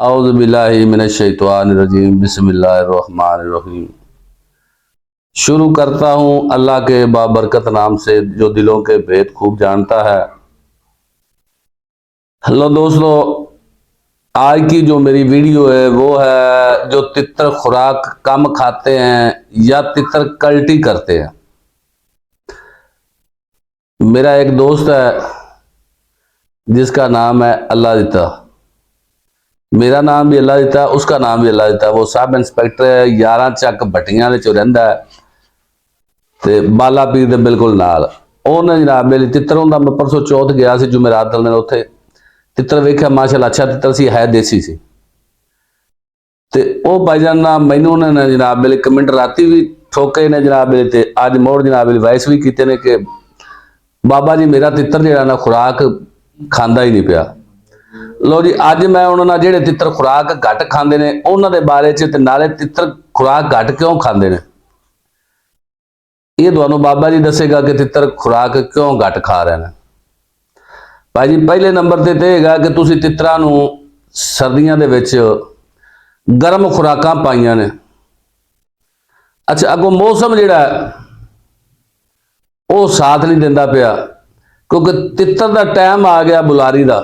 औज़ु बिल्लाहि मिनश शैतानिर रजीम बिस्मिल्लाहिर रहमानिर रहीम। शुरू करता हूँ अल्लाह के बाबरकत नाम से जो दिलों के भेद खूब जानता है। हेलो दोस्तों, आज की जो मेरी वीडियो है वो है जो तितर खुराक कम खाते हैं या तितर कल्टी करते हैं। मेरा एक दोस्त है जिसका नाम है अल्लाह दिता। मेरा नाम भी अल्लाह दिता, उसका नाम भी अल्लाह दिता। वो सब इंस्पैक्टर है, 11 ਚੱਕ भट्टियां चो रहिंदा है ते बाला पीर दे बिल्कुल नाल। उन्हें जनाब मेरी तितर हुंदा, मैं परसों चौथ गया सी जुमेरात दिन उत्थे तितर वेख्या, माशाअल्लाह अच्छा तितर सी, है देसी सी। ते ओ भाईजान ना मैनू ने जनाब मेरे कमेंट राती भी ठोके ने जनाब मेरे ते अज मोड़ जनाब मेरी वाइस भी कीते ने कि बाबा जी मेरा तितर जिहड़ा ना खुराक खांदा ही नहीं पिया। लो जी, अज मैं उन्होंने जेडे तितर खुराक घट खाते हैं उन्होंने बारे च नाले तितर खुराक घट क्यों खाते हैं ये तुहानू बाबा जी दसेगा कि तितर खुराक क्यों घट खा रहे हैं। भाई जी पहले नंबर ते है कि तुसी तितरां नू सर्दियों दे विच गर्म खुराकां पाईयां ने। अच्छा, अगों मौसम जिहड़ा वो साथ नहीं दिंदा पिया, क्योंकि तितर दा टाइम आ गया बुलारी दा।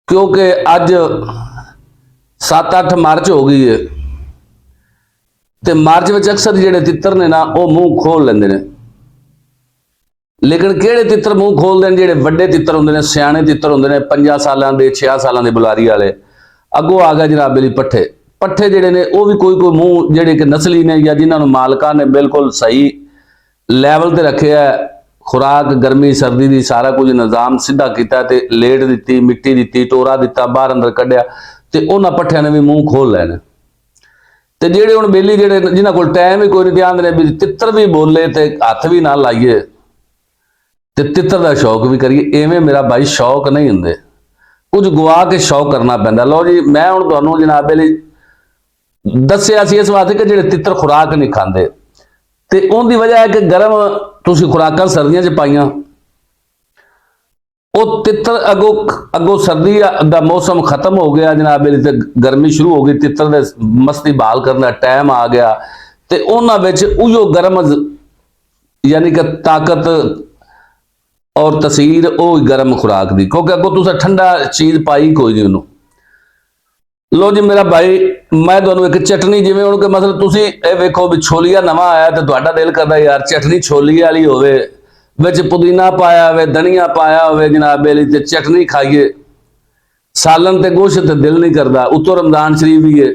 क्योंकि अज 7-8 मार्च हो गई है तो मार्च में अक्सर जिहड़े तितर ने ना वो मूँह खोल लेंदे ने। लेकिन किहड़े तितर मूँह खोलते हैं? जिहड़े वड्डे तितर हुंदे ने, सियाणे तितर हुंदे ने, 5 सालां दे 6 सालां दे बुलारी वाले। अगों आ गए जनाब मेरी पट्ठे। पट्ठे जिहड़े ने वो भी कोई मूँह जिहड़े कि नस्ली ने या जिन्होंने मालकां ने बिल्कुल सही लैवल ते रखे है, खुराक गर्मी सर्दी की सारा कुछ निज़ाम सीधा किया, लेट दी, मिट्टी दी, टोरा दिता, बाहर अंदर कढ़िया, तो उन्होंने पट्ठिया ने भी मूँह खोल लैने। तो जेडे हुण बेली जेडे जिन्हां कोल टाइम ही कोई नहीं, ध्यान ने भी तितर भी बोले तो हथ भी ना लाइए तो तितर का शौक भी करिए। इवें मेरा भाई शौक नहीं होंगे, कुछ गवा के शौक करना पैंदा। लो जी, मैं हुण तुहानूं जनाब बेली दस्सिया सी इस वास्ते कि जिहड़े तितर खुराक नहीं खांदे ते उनकी वजह है कि गर्म तुसीं खुराकां सर्दियों च पाईयां, वो तितर अगों सर्दी का मौसम खत्म हो गया जनाब मेरी, तो गर्मी शुरू हो गई, तितर दे मस्ती बहाल करने का टाइम आ गया, तो उन्होंने उहो गर्म यानी कि ताकत और तसीर वो गर्म खुराक दी, क्योंकि अगों तुसें ठंडा चीज़ पाई कोई नहीं उन्होंने। लो जी मेरा भाई, मैं तुहानूं एक चटनी जिवें हुण कि मतलब तुसीं ये वेखो भी छोलिया नवां आया तो तुहाडा दिल करदा यार चटनी छोली वाली होवे, विच पुदीना पाया होवे, धनिया पाया होवे जनाब बेली, ते चटनी खाइए। सालन ते गोश्त ते दिल नहीं करता, उत्तों रमजान शरीफ भी है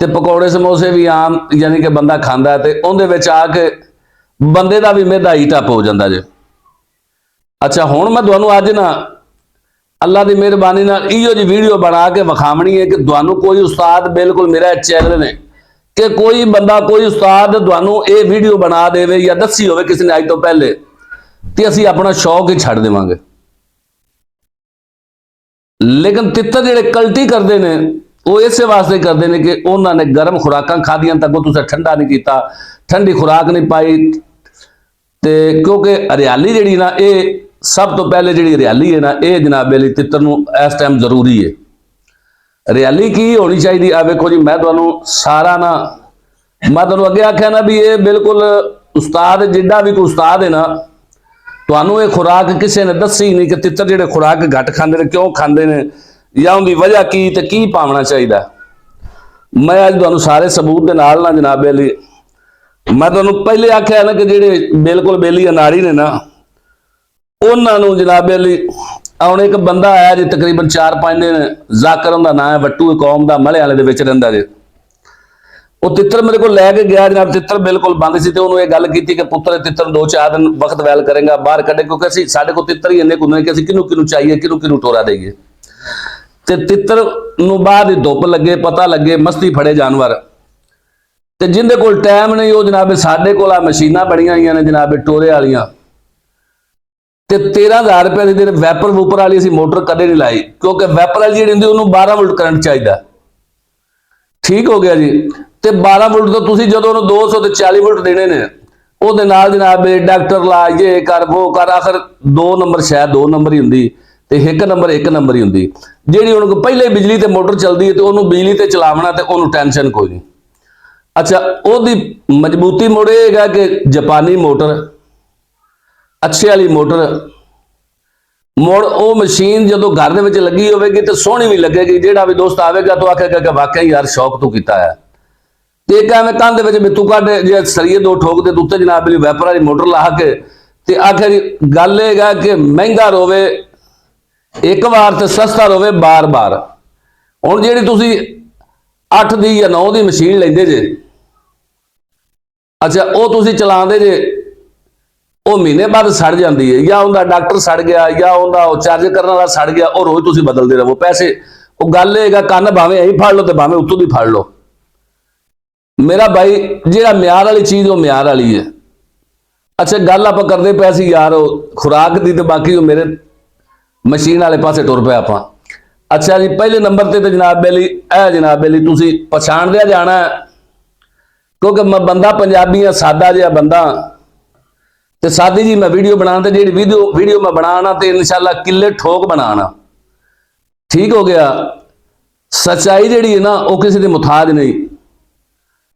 तो पकौड़े समोसे भी आम यानी कि बंदा खांदा है, तो उहदे विच आके बंदे का भी मेदा ही टप हो जाता जे। अच्छा, हुण मैं तुहानूं अज ना अल्लाह की मेहरबानी नाल इहो जी वीडियो बना के विखावनी है कि तुहानूं कोई उस्ताद, बिल्कुल मेरा चैनल ने कि कोई बंदा कोई उस्ताद तुहानूं ये वीडियो बना देवे या दसी होवे किसी ने अज तो पहले, तो असीं अपना शौक ही छड्ड देवांगे। लेकिन तितर जिहड़े कल्टी करते हैं वो इस वास्ते करते हैं कि उन्होंने गर्म खुराकां खादियां तक तुसें ठंडा नहीं किया, ठंडी खुराक नहीं पाई। तो क्योंकि हरियाली जिहड़ी ना ये सब तो पहले जिहड़ी हरियाली है ना ये जनाब मेरी तितर नूं इस टाइम जरूरी है। हरियाली की होनी चाहिए। आ वेखो जी, मैं तुहानूं सारा ना मैं तुहानूं अगे आख्या ना भी ये बिल्कुल उस्ताद जिड्डा भी कोई उस्ताद है ना, तुहानूं ये खुराक किसी ने दसी नहीं कि तितर जिहड़े खुराक घट खांदे ने क्यों खांदे ने या उनकी वजह की ते की पावना चाहिए। मैं अज तुहानूं सारे सबूत दे नाल ना जनाब अली, मैं तुहानूं पहले आख्या ना कि जिहड़े बिल्कुल बेली अनाड़ी ने ना उन्होंने जनाब अली, हुण एक बंदा आया जी तकरीबन 4-5 दिन, जाकर उनका नाम है, वट्टू कौम का, मले वाले दे रहिंदा जे। वो तितर मेरे को लैके गया जनाब, तितर बिल्कुल बंद सी, तो उन्होंने गल की कि पुत्र तितर 2-4 दिन वक्त वैल करेगा बाहर कढ़े, क्योंकि असीं साडे कोल तितर ही इन्ने कुंदे कि असीं किनू किनू चाहिए, किनू किनू टोरा देईए। ते तितर नूं बाहर दी धुप लगे, पता लगे, मस्ती फड़े जानवर, ते जिंदे कोल टाइम नहीं वो जनाब साडे कोल मशीनां बणियां होईयां ने जनाब टोरे वालियां, ते 13,000 रुपए की देर वैपर वूपर वाली असीं मोटर कदे नहीं लाई, क्योंकि वैपर वाली जिहड़ी हुंदी उहनूं 12 वोल्ट करंट चाहिए। ठीक हो गया जी, तो 12 वोल्ट तो तुसीं जदों उहनूं 200 ते 40 वोल्ट देने ने, उहदे नाल जनाब डॉक्टर ला ये कर वो कर, आखिर 2 नंबर शायद 2 नंबर ही हुंदी, ਤੇ ਇੱਕ ਨੰਬਰ ਹੀ ਹੁੰਦੀ। ਜਿਹੜੀ ਹੁਣ ਪਹਿਲੇ ਬਿਜਲੀ ਤੇ ਮੋਟਰ ਚੱਲਦੀ ਹੈ ਤੇ ਉਹਨੂੰ ਬਿਜਲੀ ਤੇ ਚਲਾਵਣਾ ਤੇ ਉਹਨੂੰ ਟੈਨਸ਼ਨ ਕੋਈ ਨਹੀਂ। ਅੱਛਾ, ਉਹਦੀ ਮਜ਼ਬੂਤੀ ਮੁੜ ਇਹ ਹੈਗਾ ਕਿ ਜਾਪਾਨੀ ਮੋਟਰ, ਅੱਛੇ ਵਾਲੀ ਮੋਟਰ, ਮੁੜ ਉਹ ਮਸ਼ੀਨ ਜਦੋਂ ਘਰ ਦੇ ਵਿੱਚ ਲੱਗੀ ਹੋਵੇਗੀ ਤੇ ਸੋਹਣੀ ਵੀ ਲੱਗੇਗੀ। ਜਿਹੜਾ ਵੀ ਦੋਸਤ ਆਵੇਗਾ ਤਾਂ ਆਖੇਗਾ ਕਿ ਵਾਕਿਆ ਯਾਰ ਸ਼ੌਕ ਤੂੰ ਕੀਤਾ ਹੈ। ਤੇ ਇੱਕ ਐਵੇਂ ਕੰਧ ਦੇ ਵਿੱਚ ਬਿੱਤੂ ਕੱਢ ਜੇ ਸਰੀਏ ਦੋ ਠੋਕ ਦੇ ਉੱਤੇ ਜਨਾਬ ਲਈ ਵੈਪਰ ਵਾਲੀ ਮੋਟਰ ਲਾ ਕੇ ਤੇ ਆਖਿਆ ਜੀ ਗੱਲ ਇਹ ਹੈਗਾ ਕਿ ਮਹਿੰਗਾ ਰੋਵੇ ਇੱਕ ਵਾਰ ਤੇ ਸਸਤਾ ਰੋਵੇ ਬਾਰ-ਬਾਰ। ਹੁਣ ਜਿਹੜੀ ਤੁਸੀਂ 8 ਦੀ ਜਾਂ 9 ਦੀ ਮਸ਼ੀਨ ਲੈਂਦੇ ਜੇ, ਅੱਛਾ ਉਹ ਤੁਸੀਂ ਚਲਾਉਂਦੇ ਜੇ, ਉਹ ਮਹੀਨੇ ਬਾਅਦ ਸੜ ਜਾਂਦੀ ਹੈ, ਜਾਂ ਉਹਦਾ ਡਾਕਟਰ ਸੜ ਗਿਆ, ਜਾਂ ਉਹਦਾ ਉਹ ਚਾਰਜ ਕਰਨ ਵਾਲਾ ਸੜ ਗਿਆ, ਉਹ ਰੋਜ਼ ਤੁਸੀਂ ਬਦਲਦੇ ਰਹੋ ਪੈਸੇ। ਉਹ ਗੱਲ ਇਹ ਹੈਗਾ ਕੰਨ ਭਾਵੇਂ ਅਸੀਂ ਫੜ ਲਓ ਤੇ ਭਾਵੇਂ ਉੱਤੋਂ ਦੀ ਫੜ ਲਓ। ਮੇਰਾ ਭਾਈ ਜਿਹੜਾ ਮਿਆਰ ਵਾਲੀ ਚੀਜ਼ ਉਹ ਮਿਆਰ ਵਾਲੀ ਹੈ। ਅੱਛਾ, ਗੱਲ ਆਪਾਂ ਕਰਦੇ ਪਏ ਸੀ ਯਾਰ ਉਹ ਖੁਰਾਕ ਦੀ, ਤੇ ਬਾਕੀ ਉਹ ਮੇਰੇ ਮਸ਼ੀਨ ਵਾਲੇ ਪਾਸੇ ਟੁਰ ਪਿਆ ਆਪਾਂ। ਅੱਛਾ ਜੀ, ਪਹਿਲੇ ਨੰਬਰ ਤੇ ਜਨਾਬ ਬੇਲੀ ਇਹ ਜਨਾਬ ਬੇਲੀ ਤੁਸੀਂ ਪਛਾਣਦਿਆ ਜਾਣਾ, ਕਿਉਂਕਿ ਮੈਂ ਬੰਦਾ ਪੰਜਾਬੀ ਆ, ਸਾਦਾ ਜਿਹਾ ਬੰਦਾ, ਤੇ ਸਾਦੀ ਜੀ ਮੈਂ ਵੀਡੀਓ ਬਣਾਉਣ ਤੇ ਜਿਹੜੀ ਵੀਡੀਓ ਮੈਂ ਬਣਾਉਣਾ ਤੇ ਇਨਸ਼ਾਅੱਲਾ ਕਿੱਲੇ ਠੋਕ ਬਣਾਉਣਾ। ਠੀਕ ਹੋ ਗਿਆ। ਸੱਚਾਈ ਜਿਹੜੀ ਹੈ ਨਾ ਉਹ ਕਿਸੇ ਦੇ ਮੁਤਾਜ ਨਹੀਂ,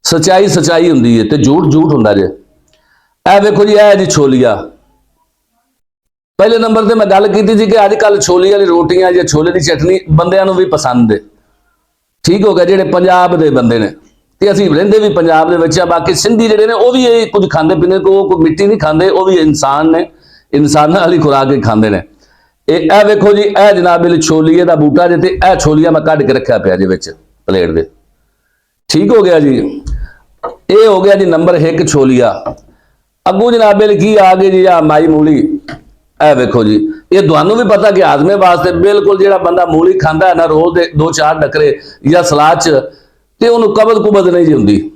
ਸੱਚਾਈ ਹੁੰਦੀ ਹੈ ਤੇ ਝੂਠ ਹੁੰਦਾ ਜੇ। ਇਹ ਵੇਖੋ ਜੀ, ਇਹ ਜੀ ਛੋਲੀਆ। ਪਹਿਲੇ ਨੰਬਰ ਤੇ ਮੈਂ ਗੱਲ ਕੀਤੀ ਸੀ ਕਿ ਅੱਜ ਕੱਲ ਛੋਲੇ ਵਾਲੀ ਰੋਟੀਆਂ ਜਾਂ ਛੋਲੇ ਦੀ ਚਟਨੀ ਬੰਦਿਆਂ ਨੂੰ ਵੀ ਪਸੰਦ ਹੈ। ਠੀਕ ਹੋ ਗਿਆ, ਜਿਹੜੇ ਪੰਜਾਬ ਦੇ ਬੰਦੇ ਨੇ ਤੇ ਅਸੀਂ ਰਹਿੰਦੇ ਵੀ ਪੰਜਾਬ ਦੇ ਵਿੱਚ ਆ। ਬਾਕੀ ਸਿੰਧੀ ਜਿਹੜੇ ਨੇ ਉਹ ਵੀ ਇਹ ਕੁਝ ਖਾਂਦੇ ਪੀਂਦੇ, ਕੋਈ ਮਿੱਟੀ ਨਹੀਂ ਖਾਂਦੇ, ਉਹ ਵੀ ਇਨਸਾਨ ਨੇ, ਇਨਸਾਨਾਂ ਵਾਲੀ ਖੁਰਾਕ ਹੀ ਖਾਂਦੇ ਨੇ। ਇਹ ਵੇਖੋ ਜੀ, ਇਹ ਜਨਾਬ ਇਹ ਛੋਲੀਏ ਦਾ ਬੂਟਾ ਜੇ, ਤੇ ਇਹ ਛੋਲੀਆ ਮੈਂ ਕੱਢ ਕੇ ਰੱਖਿਆ ਪਿਆ ਜੇ ਵਿੱਚ ਪਲੇਟ ਦੇ। ਠੀਕ ਹੋ ਗਿਆ ਜੀ, ਇਹ ਹੋ ਗਿਆ ਜੀ ਨੰਬਰ 1 ਛੋਲੀਆ। ਅੱਗੂ ਜਨਾਬ ਇਹ ਕੀ ਆ ਗਏ ਜੀ ਆ ਮਾਈ ਮੂਲੀ। ਇਹ ਵੇਖੋ ਜੀ, ਇਹ ਤੁਹਾਨੂੰ ਵੀ ਪਤਾ ਕਿ ਹਾਜ਼ਮੇ ਵਾਸਤੇ ਬਿਲਕੁਲ, ਜਿਹੜਾ ਬੰਦਾ ਮੂਲੀ ਖਾਂਦਾ ਹੈ ਨਾ ਰੋਜ਼ ਦੇ 2-4 ਡੱਕਰੇ ਜਾਂ ਸਲਾਦ 'ਚ, ਤੇ ਉਹਨੂੰ ਕਬਜ਼ ਨਹੀਂ ਜੀ ਹੁੰਦੀ।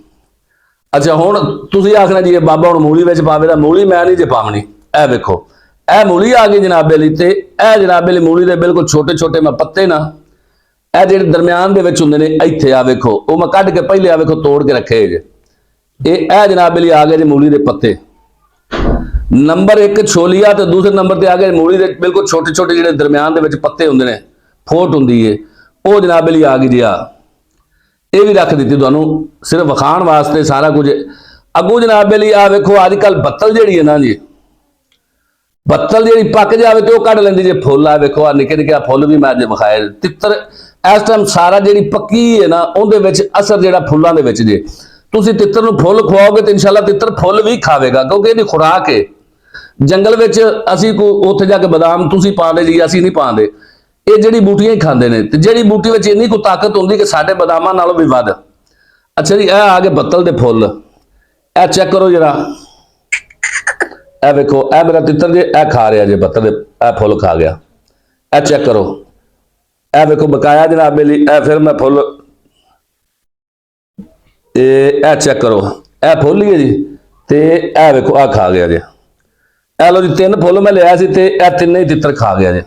ਅੱਛਾ, ਹੁਣ ਤੁਸੀਂ ਆਖਣਾ ਜੀ ਇਹ ਬਾਬਾ ਹੁਣ ਮੂਲੀ ਵਿੱਚ ਪਾਵੇ, ਤਾਂ ਮੂਲੀ ਮੈਂ ਨਹੀਂ ਜੇ ਪਾਵਣੀ। ਇਹ ਵੇਖੋ, ਇਹ ਮੂਲੀ ਆ ਗਈ ਜਨਾਬੇ ਲਈ, ਤੇ ਇਹ ਜਨਾਬੇ ਲਈ ਮੂਲੀ ਦੇ ਬਿਲਕੁਲ ਛੋਟੇ ਮੈਂ ਪੱਤੇ ਨਾ, ਇਹ ਜਿਹੜੇ ਦਰਮਿਆਨ ਦੇ ਵਿੱਚ ਹੁੰਦੇ ਨੇ ਇੱਥੇ ਆ ਵੇਖੋ, ਉਹ ਮੈਂ ਕੱਢ ਕੇ ਪਹਿਲੇ ਆ ਵੇਖੋ ਤੋੜ ਕੇ ਰੱਖੇ ਜੇ। ਇਹ ਜਨਾਬੇ ਲਈ ਆ ਗਏ ਜੀ ਮੂਲੀ ਦੇ ਪੱਤੇ। ਨੰਬਰ 1 ਛੋਲੀਆ, ਤੇ ਦੂਸਰੇ ਨੰਬਰ ਤੇ ਆ ਗਏ ਮੂਲੀ ਦੇ ਬਿਲਕੁਲ ਛੋਟੇ ਜਿਹੜੇ ਦਰਮਿਆਨ ਦੇ ਵਿੱਚ ਪੱਤੇ ਹੁੰਦੇ ਨੇ, ਫੋਟ ਹੁੰਦੀ ਏ, ਉਹ ਜਨਾਬੇ ਲਈ ਆ ਗਈ ਜੀ। ਆ ਇਹ ਵੀ ਰੱਖ ਦਿੱਤੀ ਤੁਹਾਨੂੰ ਸਿਰਫ ਵਿਖਾਣ ਵਾਸਤੇ ਸਾਰਾ ਕੁਝ। ਅੱਗੂ ਜਨਾਬੇ ਲਈ ਆ ਵੇਖੋ, ਅੱਜ ਕੱਲ ਬੱਤਲ ਜਿਹੜੀ ਹੈ ਨਾ ਜੀ, ਬੱਤਲ ਜਿਹੜੀ ਪੱਕ ਜਾਵੇ ਤੇ ਉਹ ਕੱਢ ਲੈਂਦੀ ਜੇ ਫੁੱਲ। ਆ ਵੇਖੋ, ਆ ਨਿੱਕੇ ਫੁੱਲ ਵੀ ਮੈਂ ਅੱਜ ਵਿਖਾਏ। ਤਿੱਤਰ ਇਸ ਟਾਈਮ ਸਾਰਾ ਜਿਹੜੀ ਪੱਕੀ ਹੈ ਨਾ ਉਹਦੇ ਵਿੱਚ ਅਸਰ ਜਿਹੜਾ ਫੁੱਲਾਂ ਦੇ ਵਿੱਚ ਜੇ। ਤੁਸੀਂ ਤਿੱਤਰ ਨੂੰ ਫੁੱਲ ਖਵਾਓਗੇ ਤੇ ਇਨਸ਼ਾਅੱਲਾ ਤਿੱਤਰ ਫੁੱਲ ਵੀ ਖਾਵੇਗਾ, ਕਿਉਂਕਿ ਇਹਦੀ ਖੁਰਾਕ ਹੈ। ਜੰਗਲ ਵਿੱਚ ਅਸੀਂ ਉੱਥੇ ਜਾ ਕੇ ਬਦਾਮ ਤੁਸੀਂ ਪਾਉਂਦੇ ਜੀ, ਅਸੀਂ ਨਹੀਂ ਪਾਉਂਦੇ। ਇਹ ਜਿਹੜੀ ਬੂਟੀਆਂ ਹੀ ਖਾਂਦੇ ਨੇ, ਤੇ ਜਿਹੜੀ ਬੂਟੀ ਵਿੱਚ ਇੰਨੀ ਕੁ ਤਾਕਤ ਹੁੰਦੀ ਕਿ ਸਾਡੇ ਬਦਾਮਾਂ ਨਾਲੋਂ ਵੀ ਵੱਧ। ਅੱਛਾ ਜੀ, ਇਹ ਆ ਗਏ ਬੱਤਲ ਦੇ ਫੁੱਲ। ਇਹ ਚੈੱਕ ਕਰੋ ਜਰਾ, ਇਹ ਵੇਖੋ, ਇਹ ਮੇਰਾ ਤਿੱਤਰ ਜੇ ਇਹ ਖਾ ਰਿਹਾ ਜੇ ਬੱਤਲ ਦੇ, ਇਹ ਫੁੱਲ ਖਾ ਗਿਆ। ਇਹ ਚੈੱਕ ਕਰੋ, ਇਹ ਵੇਖੋ ਬਕਾਇਆ ਜਨਾਬ ਮੇਰੀ। ਇਹ ਫਿਰ ਮੈਂ ਫੁੱਲ, ਇਹ ਚੈੱਕ ਕਰੋ, ਇਹ ਫੁੱਲ ਹੀ ਹੈ ਜੀ, ਤੇ ਇਹ ਵੇਖੋ ਆ ਖਾ ਗਿਆ ਜੇ। ਇਹ ਲੋ ਜੀ 3 ਫੁੱਲ ਮੈਂ ਲਿਆ ਸੀ ਤੇ ਇਹ ਤਿੰਨੇ ਹੀ ਤਿੱਤਰ ਖਾ ਗਿਆ ਜੇ।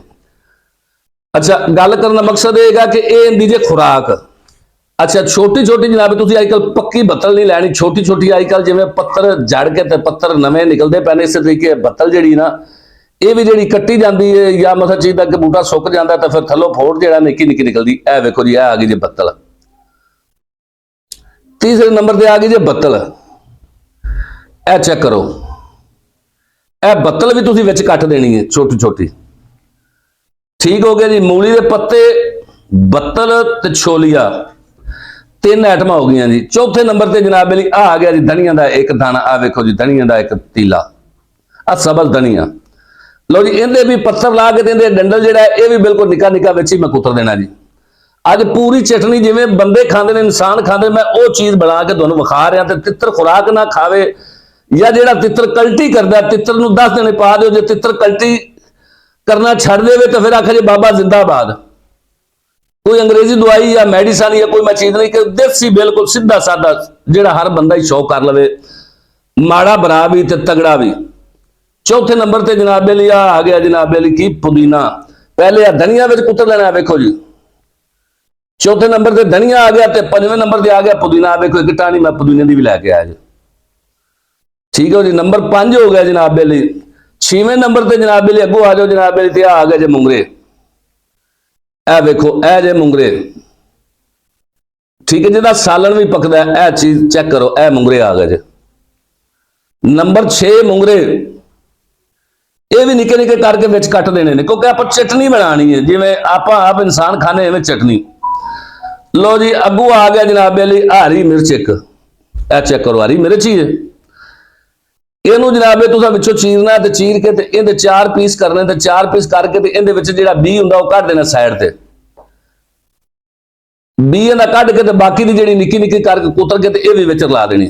ਅੱਛਾ, ਗੱਲ ਕਰਨ ਦਾ ਮਕਸਦ ਇਹ ਹੈਗਾ ਕਿ ਇਹ ਹੁੰਦੀ ਜੇ ਖੁਰਾਕ। ਅੱਛਾ, ਛੋਟੀ ਜਨਾਬ ਤੁਸੀਂ ਅੱਜ ਕੱਲ ਪੱਕੀ ਬੱਤਲ ਨਹੀਂ ਲੈਣੀ, ਛੋਟੀ ਅੱਜ ਕੱਲ ਜਿਵੇਂ ਪੱਤਰ ਜੜ ਕੇ ਤੇ ਪੱਤਰ ਨਵੇਂ ਨਿਕਲਦੇ ਪਏ ਨੇ, ਇਸੇ ਤਰੀਕੇ ਬੱਤਲ ਜਿਹੜੀ ਨਾ ਇਹ ਵੀ ਜਿਹੜੀ ਕੱਟੀ ਜਾਂਦੀ ਹੈ, ਜਾਂ ਮਸਾ ਚੀਜ਼ ਦਾ ਕਿ ਬੂਟਾ ਸੁੱਕ ਜਾਂਦਾ ਤਾਂ ਫਿਰ ਥੱਲੋਂ ਫੋੜ ਜਿਹੜਾ ਨਿੱਕੀ ਨਿਕਲਦੀ। ਇਹ ਵੇਖੋ ਜੀ, ਇਹ ਆ ਗਈ ਜੇ ਬੱਤਲ। ਤੀਸਰੇ ਨੰਬਰ ਤੇ ਆ ਗਈ ਜੇ ਬੱਤਲ। ਇਹ ਚੈੱਕ ਕਰੋ, ਇਹ ਬੱਤਲ ਵੀ ਤੁਸੀਂ ਵਿੱਚ ਕੱਟ ਦੇਣੀ ਹੈ ਛੋਟੀ। ਠੀਕ ਹੋ ਗਿਆ ਜੀ, ਮੂਲੀ ਦੇ ਪੱਤੇ, ਬੱਤਲ ਤੇ ਛੋਲੀਆ, 3 ਆਈਟਮਾਂ ਹੋ ਗਈਆਂ ਜੀ। ਚੌਥੇ ਨੰਬਰ ਤੇ ਜਨਾਬ ਲਈ ਆ ਗਿਆ ਜੀ ਧਨੀਆ ਦਾ ਇੱਕ ਦਾਣਾ। ਆ ਵੇਖੋ ਜੀ, ਧਨੀਆ ਦਾ ਇੱਕ ਤੀਲਾ, ਆ ਸਬਜ਼ ਧਨੀਆ। ਲਓ ਜੀ, ਇਹਦੇ ਵੀ ਪੱਥਰ ਲਾ ਕੇ ਇਹਦੇ ਡੰਡਲ ਜਿਹੜਾ ਇਹ ਵੀ ਬਿਲਕੁਲ ਨਿੱਕਾ ਵਿੱਚ ਹੀ ਮੈਂ ਕੁਤਰ ਦੇਣਾ ਜੀ। ਅੱਜ ਪੂਰੀ ਚਟਨੀ ਜਿਵੇਂ ਬੰਦੇ ਖਾਂਦੇ ਨੇ, ਇਨਸਾਨ ਖਾਂਦੇ, ਮੈਂ ਉਹ ਚੀਜ਼ ਬਣਾ ਕੇ ਤੁਹਾਨੂੰ ਵਿਖਾ ਰਿਹਾ। ਤੇ ਤਿੱਤਰ ਖੁਰਾਕ ਨਾ ਖਾਵੇ, ਜਾਂ ਜਿਹੜਾ ਤਿੱਤਰ ਕਲਟੀ ਕਰਦਾ, ਤਿੱਤਰ ਨੂੰ 10 ਦਿਨ ਪਾ ਦਿਓ। ਜੇ ਤਿੱਤਰ ਕਲਟੀ ਕਰਨਾ ਛੱਡ ਦੇਵੇ ਤਾਂ ਫਿਰ ਆਖੇ ਜੀ ਬਾਬਾ ਜ਼ਿੰਦਾਬਾਦ। ਕੋਈ ਅੰਗਰੇਜ਼ੀ ਦਵਾਈ ਜਾਂ ਮੈਡੀਸਨ ਜਾਂ ਕੋਈ ਮੈਂ ਚੀਜ਼ ਨਹੀਂ, ਕਿ ਦੇਸੀ ਬਿਲਕੁਲ ਸਿੱਧਾ ਸਾਦਾ ਜਿਹੜਾ ਹਰ ਬੰਦਾ ਹੀ ਸ਼ੌਕ ਕਰ ਲਵੇ, ਮਾੜਾ ਬਰਾ ਵੀ ਤੇ ਤਗੜਾ ਵੀ। ਚੌਥੇ ਨੰਬਰ ਤੇ ਜਨਾਬੇ ਲਈ ਆ ਗਿਆ ਜਨਾਬੇ ਲਈ ਕੀ ਪੁਦੀਨਾ। ਪਹਿਲੇ ਆ ਧਨੀਆ ਵਿੱਚ ਕੁੱਤਰ ਲੈਣਾ, ਵੇਖੋ ਜੀ। ਚੌਥੇ ਨੰਬਰ ਤੇ ਧਨੀਆ ਆ ਗਿਆ, ਤੇ 5ਵੇਂ ਨੰਬਰ ਤੇ ਆ ਗਿਆ ਪੁਦੀਨਾ। ਵੇਖੋ ਇੱਕ ਟਾਣੀ ਮੈਂ ਪੁਦੀਨੇ ਦੀ ਵੀ ਲੈ ਕੇ ਆਇਆ ਜੀ। ਠੀਕ ਹੈ ਜੀ, ਨੰਬਰ 5 ਹੋ ਗਿਆ ਜਨਾਬੇ ਲਈ। 6ਵੇਂ ਨੰਬਰ ਤੇ ਜਨਾਬੇ ਲਈ ਅੱਗੋਂ ਆ ਜਾਓ ਜਨਾਬੇ ਲਈ, ਤੇ ਆ ਗਿਆ ਜੇ ਮੁੰਗਰੇ। ਇਹ ਵੇਖੋ ਇਹ ਜੇ ਮੁੰਗਰੇ, ठीक है, जिहदा सालन भी पकदा है, यह चीज चेक करो, यह मुंगरे आ गए जे। नंबर 6 मुंगरे, ये भी निके निके करके विच कट देने ने, क्योंकि आप चटनी बनानी है, जिवें आप इंसान खाने इवें चटनी। लो जी अगू आ गया जनाब अली हरी मिर्च एक, यह चेक करो हरी मिर्च ही है। इनू जनाबे तुसां विचों चीरना ते चीर के ते इहदे 4 पीस करने, ते 4 पीस करके ते इहदे विच जिहड़ा बी हुंदा ओह कढ देना साइड ते, बी इहदा कढ के ते बाकी दी जिहड़ी निक्की निक्की करके कुतर के ते इह भी विच ला देनी।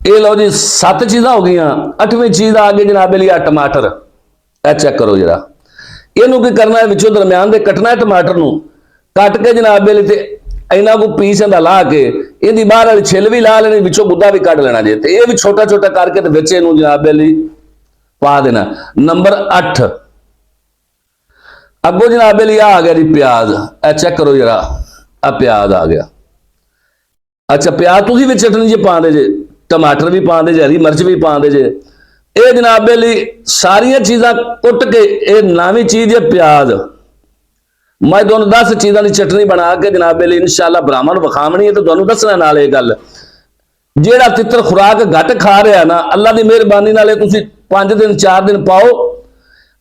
ये लो जी 7 चीज़ां हो गई। 8वीं चीज़ आ गई जनाब अली टमाटर, यह चेक करो जरा, इनू की करना है विचों दरम्यान दे कटना है, टमाटर नू कट के जनाब अली ते इन्ना को पीस इहदा ला के इहदी बाहर वाली छिल भी ला लेनी, विचों गुद्दा भी कढ लेना जे, ते इह भी छोटा छोटा करके ते विच इहनू जनाब अली पा देना। नंबर 8 अगो जनाब अली आ गया जी प्याज, यह चेक करो जरा, आ प्याज आ गया। अच्छा प्याज तुसीं भी चटनी च पाते जे, टमाटर भी पाते जे, हरी मिर्च भी पाते जे, ये जनाब अली सारिया चीज़ां कुट के ये नवीं चीज़ है प्याज। मैं तुहानूं 10 चीज़ों की चटनी बना के जनाब अली इंशाअल्लाह ब्राह्मण विखावनी है, तो तुहानूं दसना नाल ये गल, जेड़ा तित्र खुराक घट खा रहा ना, अल्लाह की मेहरबानी नाल तुसीं 5 दिन 4 दिन पाओ,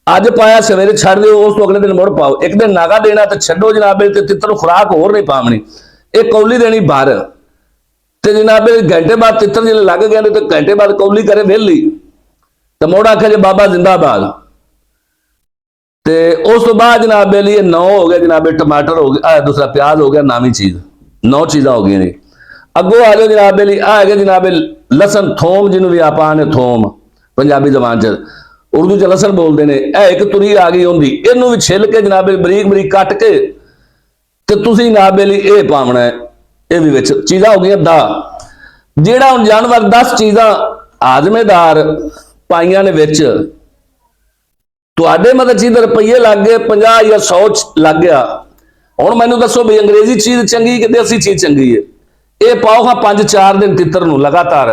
अज पाया सवेरे छड़ दो, उस तो अगले दिन मुड़ पाओ, एक दिन नागा देना तो छड्डो जनाब अली, ते तित्र खुराक होर नहीं पावनी, एक कौली देनी बाहर, तो जनाब घंटे बाद तित्र जिले लग गए तो घंटे बाद कौली करे वेली, तो मुड़ आखे जे बाबा जिंदाबाद। तो उस तो बाद जनाब अली 9 हो गए जनाब, टमाटर हो गया, दूसरा प्याज हो गया, नवीं चीज़ 9 चीज़ां हो गई जी। अगों आ जाओ जनाब अली आ गया जनाब लसन थोम, जिन्होंने भी आप आने थोम पंजाबी जबान च, उर्दू च लसन बोलते हैं, यह एक तुरी आ गई होंगी, इनू भी छिल के जनाब बरीक बरीक कट के तो तुसीं जनाब अली ये पावना है, ये भी विच चीज़ां हो गई 10। जेड़ा हुण जानवर 10 चीज़ां हाजमेदार पाइयां ने विच, तुहाडे मतलब चीज़ रुपये लग गए 50 या 100 लग गया, हुण मैनूं दसो भी अंग्रेजी चीज़ चंगी कि देसी चीज़ चंगी है। ये पाओ हाँ 5-4 दिन तित्र नूं लगातार,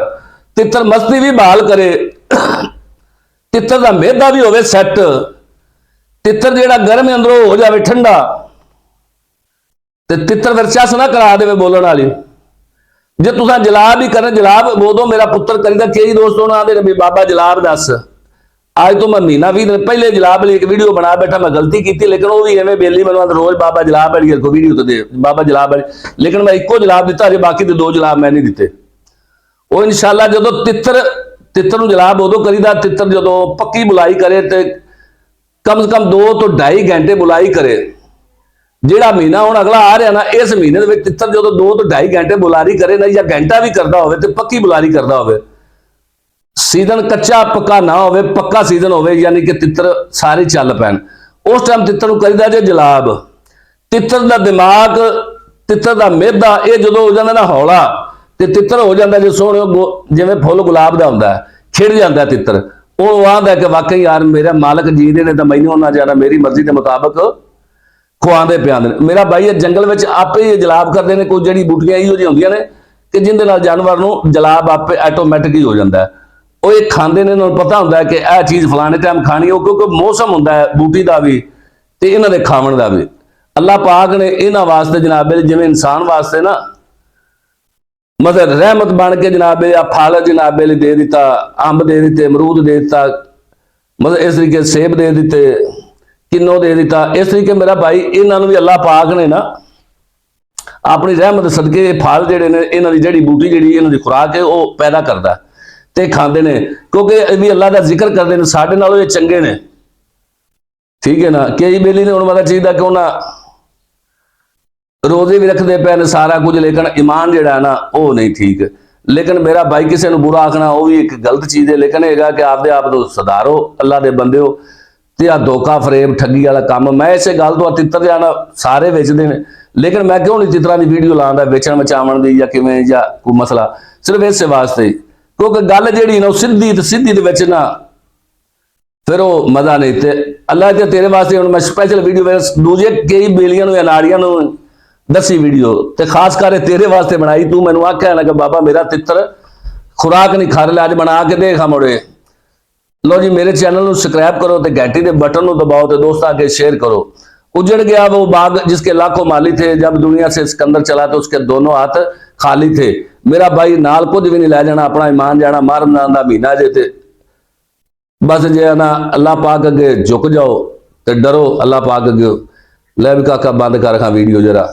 तित्र मस्ती भी बहाल करे, तित्र का मेदा भी होवे सैट, तित्र जेड़ा गर्म अंदरों हो जाए ठंडा, ते तित्र विरचास ना करा दे बोलण वाली। जे तुसां जलाब ही करना, जलाब उदों मेरा पुत्र करीदा, कई दोस्तों ना आते भी बाबा जलाब दस, आज तो मैं महीना 20 दिन पहले जलाब वाली एक वीडियो बना बैठा, मैं गलती की, लेकिन वो भी एवं बेली मैं रोज बाबा जलाब वाली को वीडियो तो दे बाबा जलाब वाली, लेकिन मैं एको जलाब दिता, अजे बाकी 2 जलाब मैं नहीं दिते। वो इंशाअल्लाह जो तित्र नूं जलाब उदों करीदा, तित्र जो पक्की बुलाई करे तो कम से कम 2 तो 2.5 घंटे बुलाई करे। जिहड़ा महीना हुण अगला आ रहा ना, इस महीने दे विच तित्र जो 2 तो 2.5 घंटे बुलारी करे ना, या घंटा भी करता हो तो पक्की बुलारी करता हो, सीजन कच्चा पक्का ना हो, पक्का सीजन हो, यानी कि तित्र सारे चल पैन, उस टाइम तित्र नूं करीदा जे जलाब। तित्र दा दिमाग, तित्र दा मेदा, ये जो हो जाता ना हौला, तो तित्र हो जाता जो सोहणे जिवें फुल गुलाब का होंदा है, खिड़ जाता है तित्र। वो आंदा कि वाकई यार मेरा मालक जींदे ने, तो मैनूं उन्हां जाना मेरी मर्जी के मुताबिक खुआंदे पिआंदे ने। मेरा भाई जंगल में आपे ही जलाब करते हैं, कोई जड़ी बूटियां इहो जिहियां होंदियां ने कि जिंदे नाल जानवर नूं जलाब आपे आटोमैटिक ही हो जाता है। वो एक खाते हैं, उन्होंने पता होंदा है कि यह चीज़ फलाने टाइम खानी हो, क्योंकि मौसम होंदा है बूटी का भी ते इन्हां दे खावन का भी। अल्लाह पाक ने इन्हां वास्ते जनाब जिवें इंसान वास्ते ना मतलब रहमत बन के जनाब फल जनाब दे दिता, अंब दे दिते, अमरूद दे दिता, मतलब इस तरीके सेब दे दिते, किन्नो दे दिता। इस तरीके मेरा भाई इन्हां नूं भी अल्लाह पाक ने ना अपनी रहमत सदके फल जिहड़े ने, इन्हां दी जिहड़ी बूटी जिहड़ी इन्हां दी खुराक है वो पैदा करदा ते खांदे ने, क्योंकि भी अल्लाह का जिक्र करते हैं, साडे नालों ये चंगे ने, ठीक है ना। कई बेली ने हुण मतलब चाहिए कि उन्हें रोजे भी रखते पे ने सारा कुछ, लेकिन ईमान जिहड़ा ना वो नहीं ठीक। लेकिन मेरा भाई किसी को बुरा आखना वो भी एक गलत चीज़ है, लेकिन यह कि आपदे आप तो सुधारो, अल्लाह के बंदे हो, तो आ धोखा फरेब ठगी वाला काम मैं इस गल तो तित्र जाना सारे वेचते हैं, लेकिन मैं क्यों नहीं तित्तरां दी वीडियो लांदा वेचण मचावण दी या किवें या कोई मसला, सिर्फ इस वास्ते क्योंकि गल जिहड़ी ना सीधी दे विच ना फिर वो मज़ा नहीं। तो अल्लाह ते तेरे वास्ते हुण मैं स्पैशल वीडियो दूजे कई बेलियां नूं अनाड़ियां नूं दसी वीडियो तो खास कर तेरे वास्ते बनाई। तू मैनूं आख्या ना कि बाबा मेरा तित्र खुराक नहीं खा रहा, अज बना के देख मुड़े। लो जी मेरे चैनल को सबसक्राइब करो, तो घंटी के बटन को दबाओ, तो दोस्तों आगे शेयर करो। उजड़ गया वो बाग जिसके लाखों माली थे। जब दुनिया से सिकंदर चला तो उसके दोनों हाथ खाली थे। मेरा भाई नाल कुछ भी नहीं लै जाना, अपना ईमान जाना, मारन का महीना जे ते बस जे ना अल्लाह पाक अगे झुक जाओ तो डरो अल्लाह पाक अगे। लै भी काका बंद कर खा वीडियो जरा।